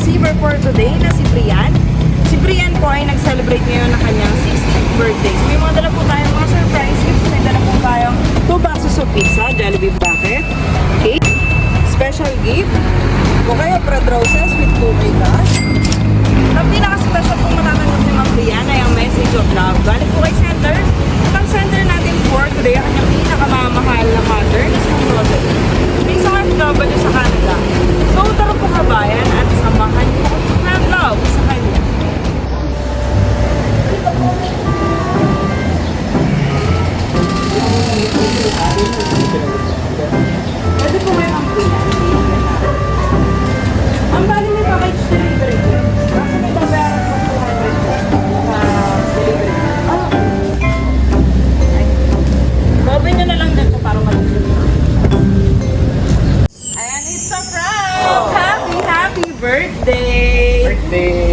receiver for today na si Brian. Si Brian po ay nag-celebrate ngayon na kanyang 60th birthday. So may mga dala po tayong mga surprise gifts. May dala po tayong 2 boxes of pizza, Jollibee bucket, cake, special gift, o kaya bread roses with 2K cash. Ang pinaka-special po matatanggap ni Ma'am Brian ay ang message of love. Galing po kay Sender. At ang sender natin for today, ang kanyang pinakamamahal na mother na si Rosalie. May isang FW sa Canada. So, tara po kabayan at samahan po na love sa kanya. Pwede po ngayon ang Brian. Ang bali may package delivery po. Kasi may babayaran po 200 po sa delivery. Gawin nyo na lang dito para mag-deliver. Ayan, it's a prank! Happy birthday!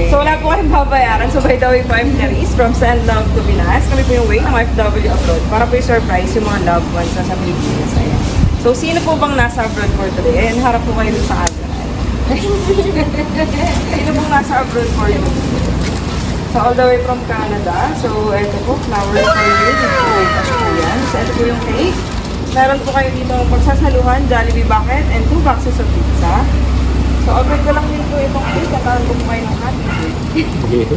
So wala po kayong babayaran. So by the way po, I'm Clarice from Send Love to Pinas. Kami po yung way ng FW abroad para po i-surprise yung mga loved ones na sa Pilipinas. Ayan. So sino po bang nasa abroad for today? Ayan, harap po kayo sa camera. Sino pong nasa abroad for you? So all the way from Canada. So ito po, flowers for you. Cash po yan. So ito po yung cake. Meron po kayo dito pagsasaluhan, Jollibee bucket, and 2 boxes of pizza. So open ko lang din po itong cake. Katahan ko po kayo ng happy birthday.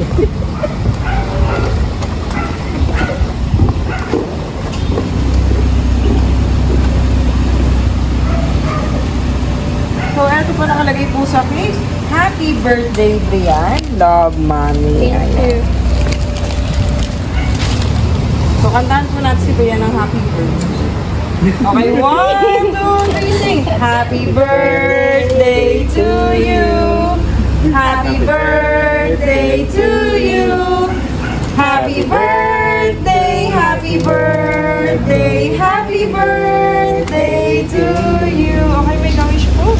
So, ito po nakalagay po sa cake. Happy birthday, Brian. Love, Mommy. Thank you. So, kantahan po natin si Brian ng happy birthday. Okay, 1, 2, 3, sing. Happy birthday to you. Happy birthday to you. Happy birthday, happy birthday, happy birthday to you. Okay, may kawish po.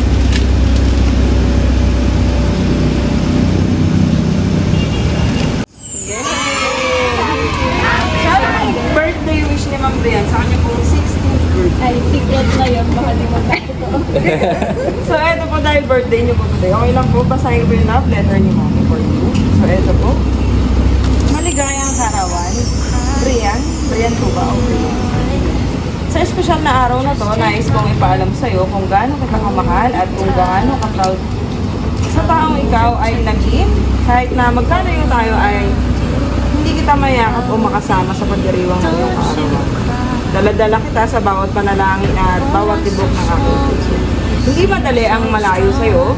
Birthday wish ni Ma'am Brian sa kanya pong 16th birthday. Ay, secret na yun. Baka di mo ito. So, eto po dahil birthday niyo po today. Okay lang po, basahin ko yung love letter ni Mommy for you. So, eto po. Maligayang karawan. Brian po ba? Okay. Sa espesyal na araw na to, nais kong ipaalam sa'yo kung gaano kita kamahal at kung gaano ka-proud sa taong ikaw ay naging kahit na magkano yung tayo ay hindi kita mayakap o makasama sa pagdiriwang ng iyong kaarawan. Dala-dala kita sa bawat panalangin at bawat tibok ng aking puso. Hindi madali ang malayo sa'yo.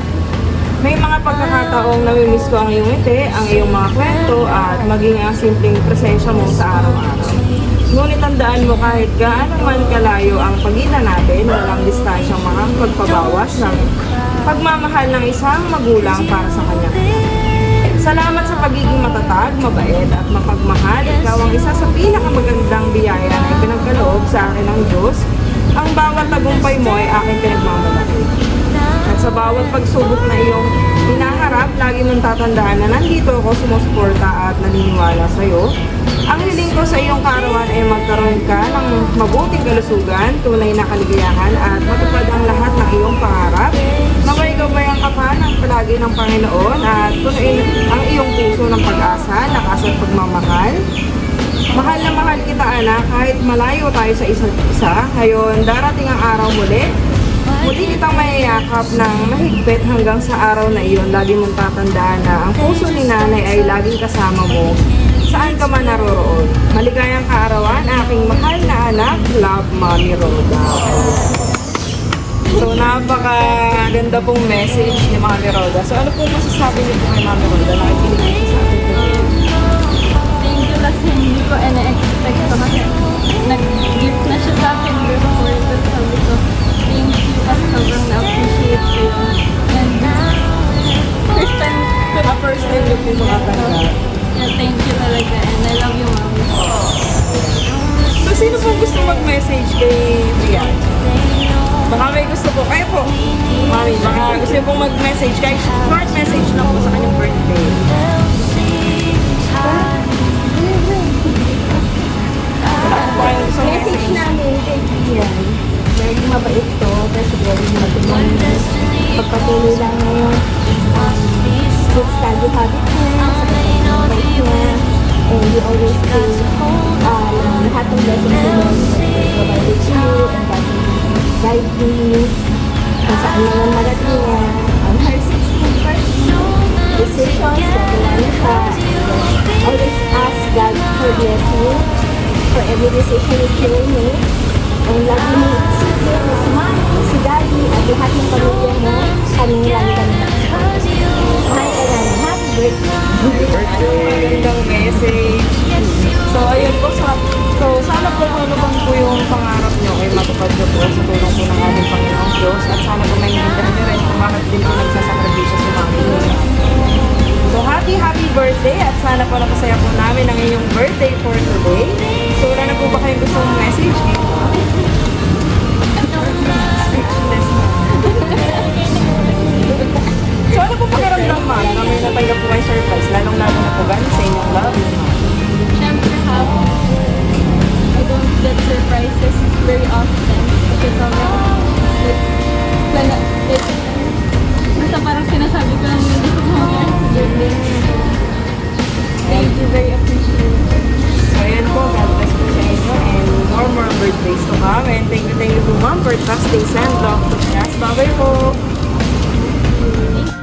May mga pagkakataong namimiss ko ang iyong ngiti, ang iyong mga kwento at maging ang simpleng presensya mo sa araw-araw. Ngunit tandaan mo kahit gaano man kalayo ang pagitan natin, walang distansyang makakapagpabawas ng pagmamahal ng isang magulang para sa kanya. Salamat sa pagiging matatag, mabait at mapagmahal. Ikaw ang isa sa pinakamagandang biyaya na ipinagkaloob sa akin ng Diyos. Ang bawat tagumpay mo ay aking pinagmamalaki. At sa bawat pagsubok na iyong hinaharap, lagi mong tatandaan na nandito ako sumusuporta at naniniwala sa iyo. Ang hiling ko sa iyong kaarawan ay magkaroon ka ng mabuting kalusugan, tunay na kaligayahan at matupad ang lahat ng iyong pangarap. Mabay-gabayan ka pa ng palagi ng Panginoon at punuin ang iyong puso ng pag-asa, lakas at pagmamahal. Mahal na mahal kita, anak, kahit malayo tayo sa isa't isa. Ngayon, darating ang araw muli. Muli kitang mayayakap ng mahigpit hanggang sa araw na iyon. Lagi mong tatandaan na ang puso ni nanay ay laging kasama mo saan ka man naroroon. Maligayang kaarawan, aking mahal na anak. Love, Mommy Roda. So, napakaganda pong message ni Mommy Roda. So, ano po masasabi niyo po kay Mommy Roda na ikinigay sa atin? Thank you kasi hindi ko na-expect ko kasi nag-gift na siya sa akin before. Tapos sabi ko, thank you kasi sobrang na-appreciate ko yun. And first time niyo po makatanggap. Yeah, thank you talaga and I love you, Mami. So, sino po gusto mag-message kay Brian? Baka may gusto po. Kayo po. Mami, baka gusto niyo pong mag-message. Kahit short message lang po sa kanyang birthday. Wala po ba kayong gusto Message namin kay Ian. Very mabait to. Kasi very matulong. Pagpatuloy lang ngayon. good study habit niya, sa pag-invite niya, and you always feel lahat ng lessons na yun provided to you, and that will guide you kung saan naman marating niya. On her 16th birthday, decisions, gagawa siya. Always ask God for blessing for every decision that you will make. And lagi mo isipin na si Mami, si Daddy, at lahat ng pamilya mo, kaming lagi kami nakikita. Mahal ka namin. Happy birthday! Magandang message. So, ayun po. So, sana po malubang po yung pangarap nyo ay matupad nyo po sa tulong po ng ating Panginoong Diyos. At sana po maintindihan nyo rin kung bakit din po nagsasakripisyo si Mami. So, happy birthday at sana po napasaya po namin ang inyong birthday for today. So, wala na po ba kayong gustong message? Speechless na. So, ano po pakiramdam, ma'am, na may natanggap po kayo surprise, lalong-lalo na po galing sa inyong love? Siyempre, happy. I don't get surprises very often. Kasi sobrang, basta parang sinasabi ko lang yung gusto ko mga Thank you, very appreciated. So, ayan po, God bless po sa inyo and more birthdays to come. And thank you po, ma'am, for trust, days and love to us. Bye-bye po! Thank you.